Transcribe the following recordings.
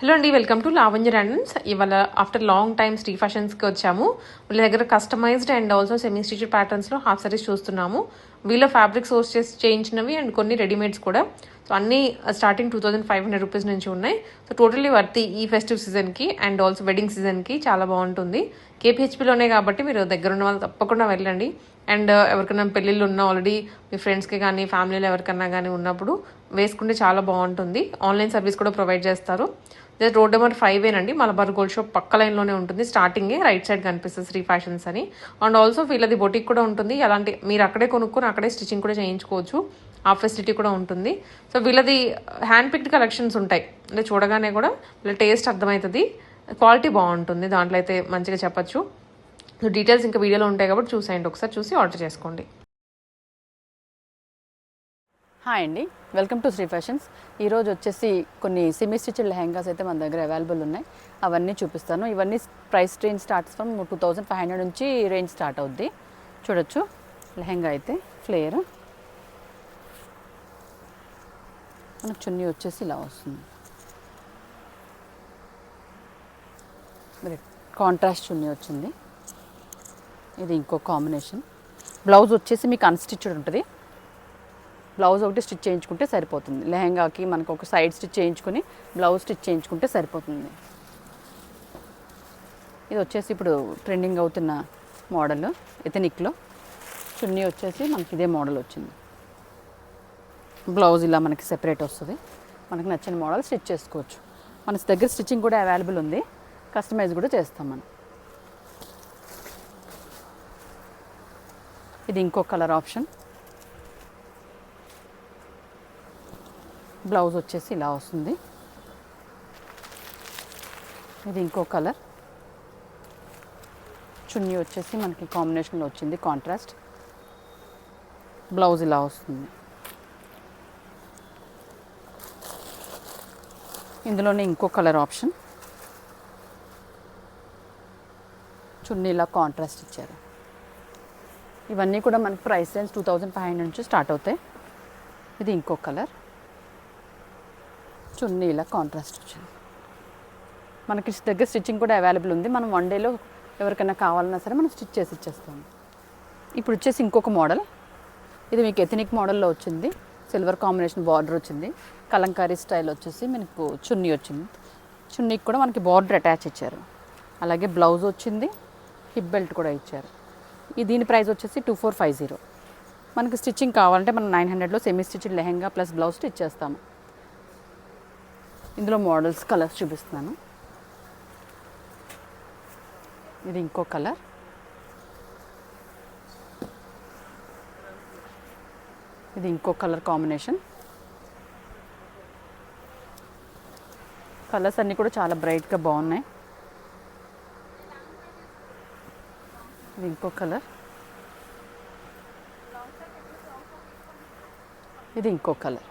Hello అండి, welcome to Lavanya randoms. ఇవాళ after long time Sri ఫ్యాషన్స్కి వచ్చాము. వీళ్ళ దగ్గర customized and also semi stitched ప్యాటర్న్స్లో హాఫ్ సారీస్ చూస్తున్నాము. వీళ్ళ ఫ్యాబ్రిక్ సోర్స్ చేసి చేయించినవి అండ్ కొన్ని రెడీమేడ్స్ కూడా. సో అన్నీ స్టార్టింగ్ 2500 రూపీస్ నుంచి ఉన్నాయి. సో టోటల్లీ వర్తి ఈ ఫెస్టివ్ సీజన్కి అండ్ ఆల్సో వెడ్డింగ్ సీజన్కి చాలా బాగుంటుంది. కేపీహెచ్పీలోనే కాబట్టి మీరు దగ్గర ఉన్న వాళ్ళు తప్పకుండా వెళ్ళండి. అండ్ ఎవరికైనా పెళ్ళిళ్ళు ఉన్నా ఆల్రెడీ మీ ఫ్రెండ్స్కి కానీ ఫ్యామిలీలో ఎవరికైనా కానీ ఉన్నప్పుడు వేసుకుంటే చాలా బాగుంటుంది. ఆన్లైన్ సర్వీస్ కూడా ప్రొవైడ్ చేస్తారు. జస్ట్ రోడ్ నెంబర్ 5 ఏనండి, మలబార్ గోల్డ్ షాప్ పక్క లైన్లోనే ఉంటుంది. స్టార్టింగే రైట్ సైడ్ కనిపిస్తుంది శ్రీ ఫ్యాషన్స్ అని. అండ్ ఆల్సో వీళ్ళది బొటిక్ కూడా ఉంటుంది. అలాంటి మీరు అక్కడే కొనుక్కొని అక్కడే స్టిచ్చింగ్ కూడా చేయించుకోవచ్చు. ఆ ఫెసిలిటీ కూడా ఉంటుంది. సో వీళ్ళది హ్యాండ్ పిక్డ్ కలెక్షన్స్ ఉంటాయి. అంటే చూడగానే కూడా వీళ్ళ టేస్ట్ అర్థమవుతుంది, క్వాలిటీ బాగుంటుంది. దాంట్లో అయితే మంచిగా చెప్పచ్చు. సో డీటెయిల్స్ ఇంకా వీడియోలో ఉంటాయి కాబట్టి చూసేయండి, ఒకసారి చూసి ఆర్డర్ చేసుకోండి. హాయ్ అండి, వెల్కమ్ టు శ్రీ ఫ్యాషన్స్. ఈరోజు వచ్చేసి కొన్ని సెమీ స్టిచ్డ్ లెహెంగాస్ అయితే మన దగ్గర అవైలబుల్ ఉన్నాయి. అవన్నీ చూపిస్తాను. ఇవన్నీ ప్రైస్ రేంజ్ స్టార్ట్స్ ఫ్రమ్ 2500 నుంచి రేంజ్ స్టార్ట్ అవుద్ది. చూడొచ్చు, లెహెంగా అయితే ఫ్లేయర్, మనకు చున్నీ వచ్చేసి ఇలా వస్తుంది. కాంట్రాస్ట్ చున్నీ వచ్చింది. ఇది ఇంకో కాంబినేషన్. బ్లౌజ్ వచ్చేసి మీకు అన్స్టిచ్డ్ ఉంటుంది. బ్లౌజ్ ఒకటి స్టిచ్ చేయించుకుంటే సరిపోతుంది. లెహెంగాకి మనకు ఒక సైడ్ స్టిచ్ చేయించుకొని బ్లౌజ్ స్టిచ్ చేయించుకుంటే సరిపోతుంది. ఇది వచ్చేసి ఇప్పుడు ట్రెండింగ్ అవుతున్న మోడల్ ఎథనిక్లో. చున్నీ వచ్చేసి మనకి ఇదే మోడల్ వచ్చింది. బ్లౌజ్ ఇలా మనకి సెపరేట్ వస్తుంది. మనకి నచ్చిన మోడల్ స్టిచ్ చేసుకోవచ్చు. మన దగ్గర స్టిచ్చింగ్ కూడా అవైలబుల్ ఉంది. కస్టమైజ్ కూడా చేస్తాం మనం. ఇది ఇంకో కలర్ ఆప్షన్. బ్లౌజ్ వచ్చేసి ఇలా వస్తుంది. ఇది ఇంకో కలర్. చున్నీ వచ్చేసి మనకి కాంబినేషన్లో వచ్చింది కాంట్రాస్ట్. బ్లౌజ్ ఇలా వస్తుంది. ఇందులోనే ఇంకో కలర్ ఆప్షన్. చున్నీ ఇలా కాంట్రాస్ట్ ఇచ్చారు. ఇవన్నీ కూడా మనకి ప్రైస్ రేంజ్ 2500 నుంచి స్టార్ట్ అవుతాయి. ఇది ఇంకో కలర్. చున్నీ ఇలా కాంట్రాస్ట్ వచ్చింది. మనకి దగ్గర స్టిచ్చింగ్ కూడా అవైలబుల్ ఉంది. మనం 1 డేలో ఎవరికైనా కావాలన్నా సరే మనం స్టిచ్ చేసి ఇచ్చేస్తాము. ఇప్పుడు వచ్చేసి ఇంకొక మోడల్. ఇది మీకు ఎథనిక్ మోడల్లో వచ్చింది. సిల్వర్ కాంబినేషన్ బార్డర్ వచ్చింది. కలంకారీ స్టైల్ వచ్చేసి మనకు చున్నీ వచ్చింది. చున్నీకి కూడా మనకి బార్డర్ అటాచ్ ఇచ్చారు. అలాగే బ్లౌజ్ వచ్చింది. హిప్ బెల్ట్ కూడా ఇచ్చారు. దీని ప్రైస్ వచ్చేసి 2450. మనకి స్టిచ్చింగ్ కావాలంటే మనం 900లో semi stitched lehenga plus blouse stitch చేస్తాము. ఇందులో మోడల్స్ కలర్స్ చూపిస్తున్నాను. ఇది ఇంకో కలర్. ఇది ఇంకో కలర్ కాంబినేషన్. కలర్స్ అన్నీ కూడా చాలా బ్రైట్గా బాగున్నాయి. ఇది ఇంకో కలర్. ఇది ఇంకో కలర్.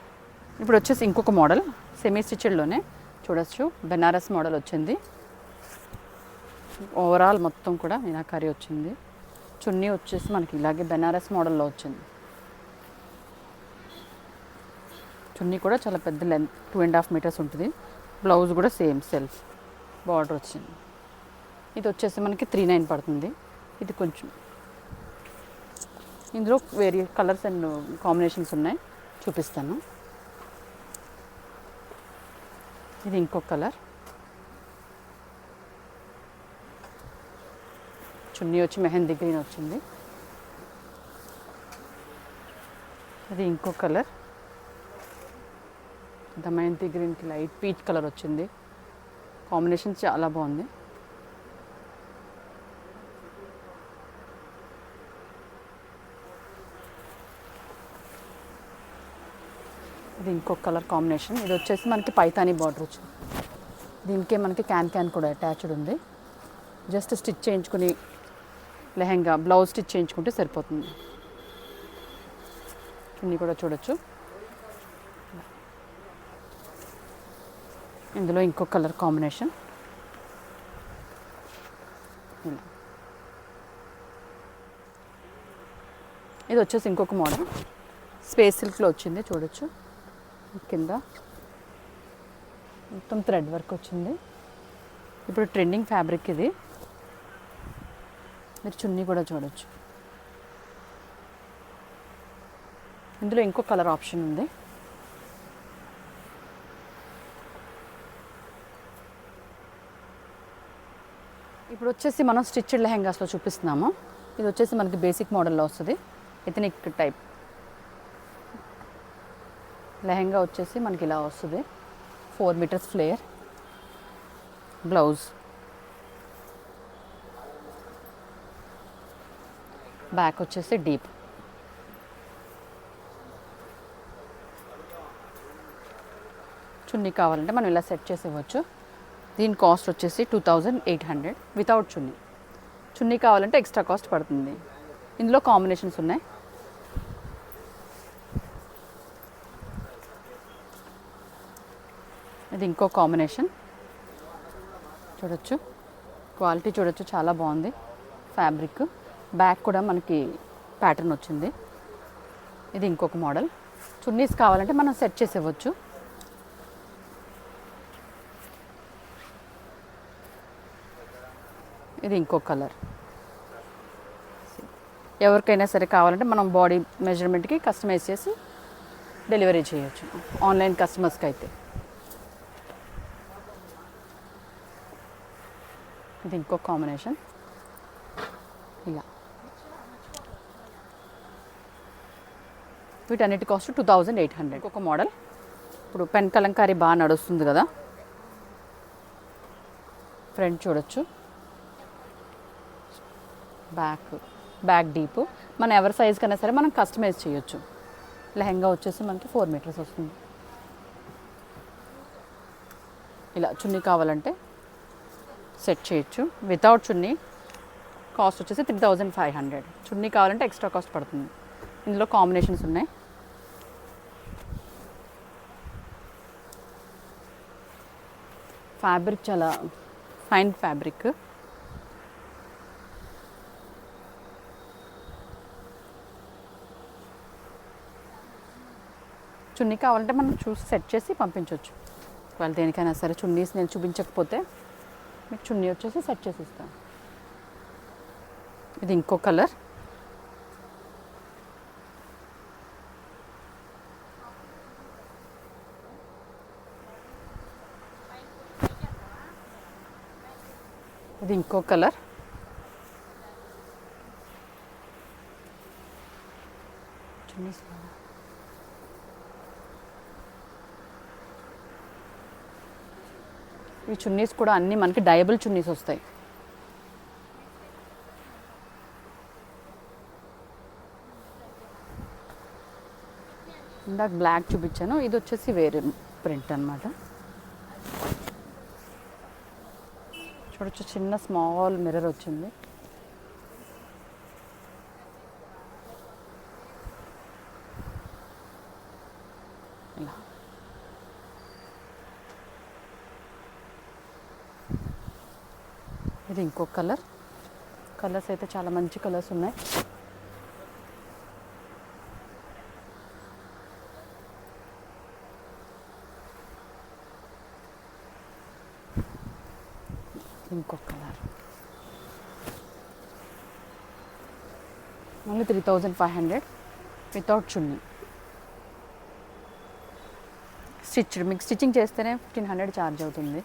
ఇప్పుడు వచ్చేసి ఇంకొక మోడల్ సెమీ స్టిచ్డ్లోనే చూడొచ్చు. బెనారస్ మోడల్ వచ్చింది. ఓవరాల్ మొత్తం కూడా మీనాకారి వచ్చింది. చున్నీ వచ్చేసి మనకి ఇలాగే బెనారస్ మోడల్లో వచ్చింది. చున్నీ కూడా చాలా పెద్ద లెంత్ 2.5 మీటర్స్ ఉంటుంది. బ్లౌజ్ కూడా సేమ్ సెల్ఫ్ బార్డర్ వచ్చింది. ఇది వచ్చేసి మనకి 39 పడుతుంది. ఇది కొంచెం ఇందులో వేరే కలర్స్ అండ్ కాంబినేషన్స్ ఉన్నాయి, చూపిస్తాను. ఇది ఇంకో కలర్. చున్నీ వచ్చి మెహందీ గ్రీన్ వచ్చింది. ఇది ఇంకో కలర్. దమయంతి గ్రీన్కి లైట్ పీచ్ కలర్ వచ్చింది. కాంబినేషన్ చాలా బాగుంది. ఇది ఇంకో కలర్ కాంబినేషన్. ఇది వచ్చేసి మనకి పైతానీ బార్డర్ వచ్చింది. దీనికే మనకి క్యాన్ కూడా అటాచ్డ్ ఉంది. జస్ట్ స్టిచ్ చేయించుకుని లెహెంగా బ్లౌజ్ స్టిచ్ చేయించుకుంటే సరిపోతుంది. చున్నీ కూడా చూడొచ్చు. ఇందులో ఇంకో కలర్ కాంబినేషన్. ఇది వచ్చేసి ఇంకొక మోడల్ స్పేస్ సిల్క్లో వచ్చింది. చూడొచ్చు కింద మొత్తం థ్రెడ్ వర్క్ వచ్చింది. ఇప్పుడు ట్రెండింగ్ ఫ్యాబ్రిక్ ఇది. మీరు చున్నీ కూడా చూడొచ్చు. ఇందులో ఇంకో కలర్ ఆప్షన్ ఉంది. ఇప్పుడు వచ్చేసి మనం స్టిచ్డ్ లెహెంగాస్లో చూపిస్తున్నాము. ఇది వచ్చేసి మనకి బేసిక్ మోడల్లో వస్తుంది. ఎథనిక్ టైప్ లెహెంగా వచ్చేసి మనకి ఇలా వస్తుంది. 4 మీటర్స్ ఫ్లేయర్, బ్లౌజ్, బ్యాక్ వచ్చేసి డీప్. చున్నీ కావాలంటే మనం ఇలా సెట్ చేసి ఇవ్వచ్చు. దీని కాస్ట్ వచ్చేసి 2800 వితౌట్ చున్నీ. చున్నీ కావాలంటే ఎక్స్ట్రా కాస్ట్ పడుతుంది. ఇందులో కాంబినేషన్స్ ఉన్నాయి. ఇది ఇంకో కాంబినేషన్ చూడొచ్చు. క్వాలిటీ చూడొచ్చు, చాలా బాగుంది ఫ్యాబ్రిక్. బ్యాక్ కూడా మనకి ప్యాటర్న్ వచ్చింది. ఇది ఇంకొక మోడల్. చున్నీస్ కావాలంటే మనం సెట్ చేసి ఇవ్వచ్చు. ఇది ఇంకో కలర్. ఎవరికైనా సరే కావాలంటే మనం బాడీ మెజర్మెంట్కి కస్టమైజ్ చేసి డెలివరీ చేయొచ్చు ఆన్లైన్ కస్టమర్స్కి అయితే. ఇది ఇంకో కాంబినేషన్ ఇలా. వీటన్నిటి కాస్ట్ 2800. ఇంకొక మోడల్. ఇప్పుడు పెన్ కలంకారీ బాగా నడుస్తుంది కదా. ఫ్రంట్ చూడొచ్చు, బ్యాక్ డీప్. మన ఎవరి సైజ్ కన్నా సరే మనం కస్టమైజ్ చేయొచ్చు. లెహంగా వచ్చేసి మనకి 4 మీటర్స్ వస్తుంది. ఇలా చున్నీ కావాలంటే సెట్ చేయొచ్చు. వితౌట్ చున్నీ కాస్ట్ వచ్చేసి 3500. చున్నీ కావాలంటే ఎక్స్ట్రా కాస్ట్ పడుతుంది. ఇందులో కాంబినేషన్స్ ఉన్నాయి. ఫ్యాబ్రిక్ చాలా ఫైన్ ఫ్యాబ్రిక్. చున్నీ కావాలంటే మనం చూసి సెట్ చేసి పంపించవచ్చు. వాళ్ళు దేనికైనా సరే చున్నీస్ నేను చూపించకపోతే మీకు చున్నీ వచ్చేసి సెట్ చేసి ఇస్తాను. ఇది ఇంకో కలర్. ఇది ఇంకో కలర్. చున్నీస్ ఈ చున్నీస్ కూడా అన్నీ మనకి డయబుల్ చున్నీస్ వస్తాయి. ఇందాక బ్లాక్ చూపించాను, ఇది వచ్చేసి వేరే ప్రింట్ అన్నమాట. చూడొచ్చు, చిన్న స్మాల్ మిర్రర్ వచ్చింది. ఇలా ఇది ఇంకో కలర్. కలర్స్ అయితే చాలా మంచి కలర్స్ ఉన్నాయి. ఇంకో కలర్. ఓన్లీ 3500 వితౌట్ చున్నీ. స్టిచ్డ్, మీకు స్టిచ్చింగ్ చేస్తేనే 1500 ఛార్జ్ అవుతుంది.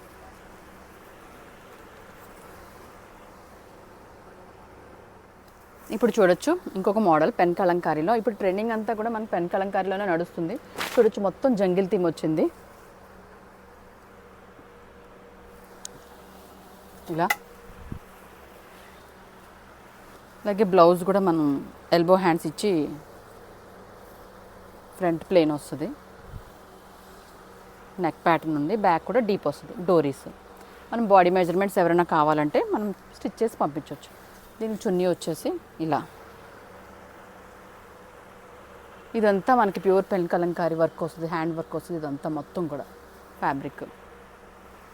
ఇప్పుడు చూడొచ్చు ఇంకొక మోడల్ పెన్ కలంకారీలో. ఇప్పుడు ట్రెండింగ్ అంతా కూడా మనకి పెన్ కలంకారీలోనే నడుస్తుంది. చూడొచ్చు, మొత్తం జంగిల్ థీమ్ వచ్చింది. ఇలా అలాగే బ్లౌజ్ కూడా మనం ఎల్బో హ్యాండ్స్ ఇచ్చి ఫ్రంట్ ప్లేన్ వస్తుంది. నెక్ ప్యాటర్న్ ఉంది. బ్యాక్ కూడా డీప్ వస్తుంది. డోరీస్. మనం బాడీ మెజర్మెంట్స్ ఎవరైనా కావాలంటే మనం స్టిచ్ చేసి పంపించవచ్చు. దీని చున్నీ వచ్చేసి ఇలా. ఇదంతా మనకి ప్యూర్ పెన్ కలంకారీ వర్క్ వస్తుంది, హ్యాండ్ వర్క్ వస్తుంది. ఇదంతా మొత్తం కూడా ఫ్యాబ్రిక్.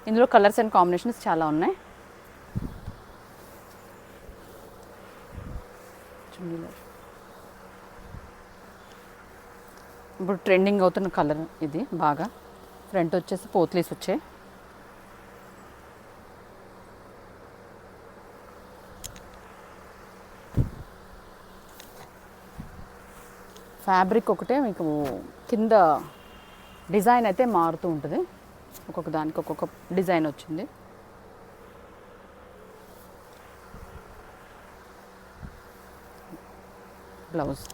ఇందులో కలర్స్ అండ్ కాంబినేషన్స్ చాలా ఉన్నాయి. ఇప్పుడు ట్రెండింగ్ అవుతున్న కలర్ ఇది బాగా. ఫ్రంట్ వచ్చేసి పోత్లీస్ వచ్చాయి. ఫ్యాబ్రిక్ ఒకటే మీకు కింద డిజైన్ అయితే మారుతూ ఉంటుంది, ఒక్కొక్క దానికి ఒక్కొక్క డిజైన్ వచ్చింది. Blouse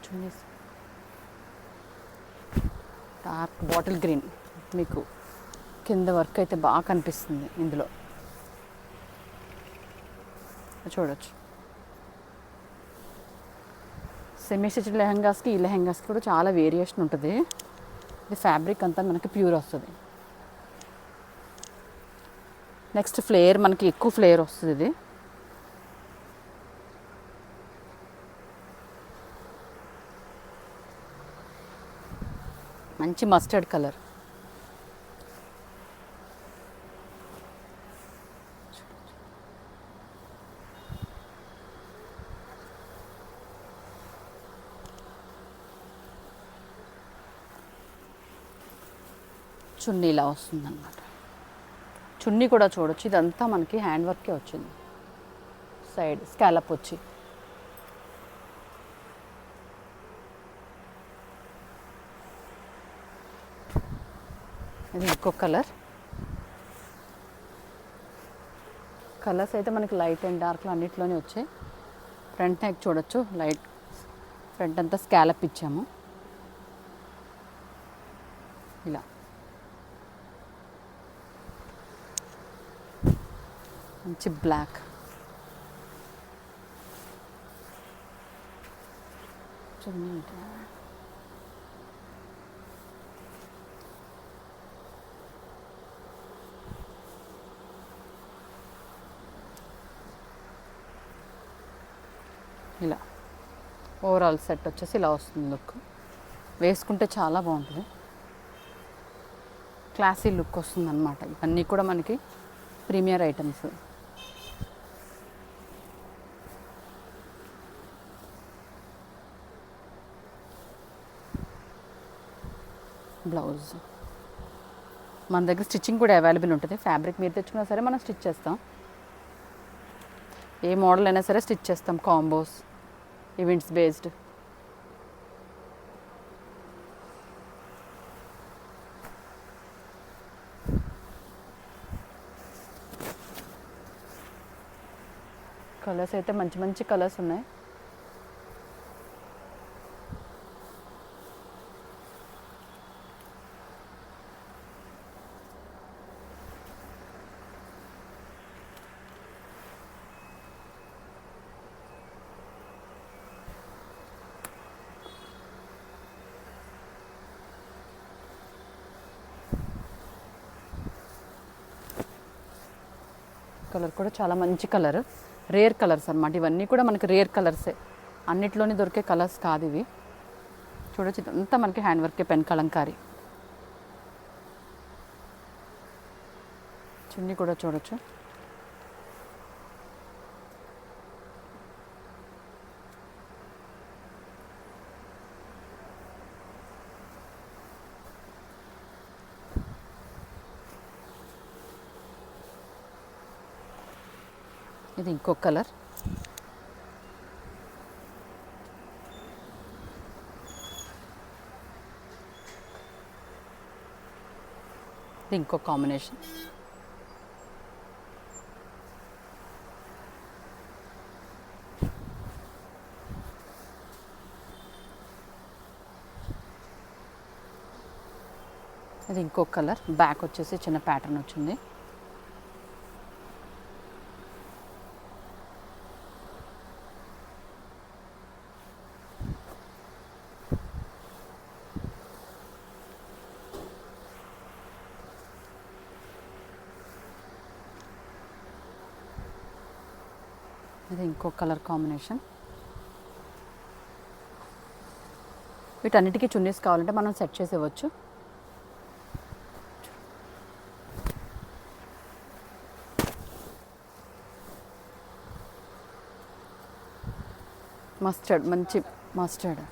chunnis dark bottle green, మీకు కింద వర్క్ అయితే బాగా కనిపిస్తుంది ఇందులో, చూడొచ్చు. సెమీ స్టిచ్డ్ లెహంగాస్కి ఈ లెహంగాస్కి కూడా చాలా వేరియేషన్ ఉంటుంది. ఇది ఫ్యాబ్రిక్ అంతా మనకి ప్యూర్ వస్తుంది. నెక్స్ట్ ఫ్లేయర్, మనకి ఎక్కువ ఫ్లేయర్ వస్తుంది. ఇది మంచి మస్టర్డ్ కలర్. చున్నీ ఇలా వస్తుందన్నమాట. చున్నీ కూడా చూడొచ్చు, ఇదంతా మనకి హ్యాండ్ వర్కే వచ్చింది. సైడ్ స్కాలప్ వచ్చి ఇది ఇంకో కలర్. కలర్స్ అయితే మనకి లైట్ అండ్ డార్క్లో అన్నిట్లోనే వచ్చాయి. ఫ్రంట్ నెక్ చూడొచ్చు, లైట్ ఫ్రంట్ అంతా స్కాలప్ ఇచ్చాము ఇలా. మంచి బ్లాక్, ఇలా ఓవరాల్ సెట్ వచ్చేసి ఇలా వస్తుంది. లుక్ వేసుకుంటే చాలా బాగుంటుంది, క్లాసీ లుక్ వస్తుంది అన్నమాట. ఇవన్నీ కూడా మనకి ప్రీమియర్ ఐటమ్స్. బ్లౌజ్ మన దగ్గర స్టిచ్చింగ్ కూడా అవైలబుల్ ఉంటుంది. ఫ్యాబ్రిక్ మీరు తెచ్చుకున్నా సరే మనం స్టిచ్ చేస్తాం, ఏ మోడల్ అయినా సరే స్టిచ్ చేస్తాం. Combos, events based. కలర్స్ అయితే మంచి మంచి కలర్స్ ఉన్నాయి. కలర్ కూడా చాలా మంచి కలర్, రేర్ కలర్స్ అన్నమాట. ఇవన్నీ కూడా మనకి రేర్ కలర్సే, అన్నిట్లోనే దొరికే కలర్స్ కాదు ఇవి. చూడొచ్చు, ఇదంతా మనకి హ్యాండ్ వర్కే, పెన్ కలంకారీ. చున్నీ కూడా చూడొచ్చు. ఇది ఇంకో కలర్. ఇది ఇంకో కాంబినేషన్. ఇది ఇంకో కలర్. బ్యాక్ వచ్చేసి చిన్న ప్యాటర్న్ వచ్చింది. ఇది ఇంకో కలర్ కాంబినేషన్. వీటన్నిటికీ చున్నీస్ కావాలంటే మనం సెట్ చేసి ఇవ్వచ్చు. మస్టర్డ్, మంచి మస్టర్డ్.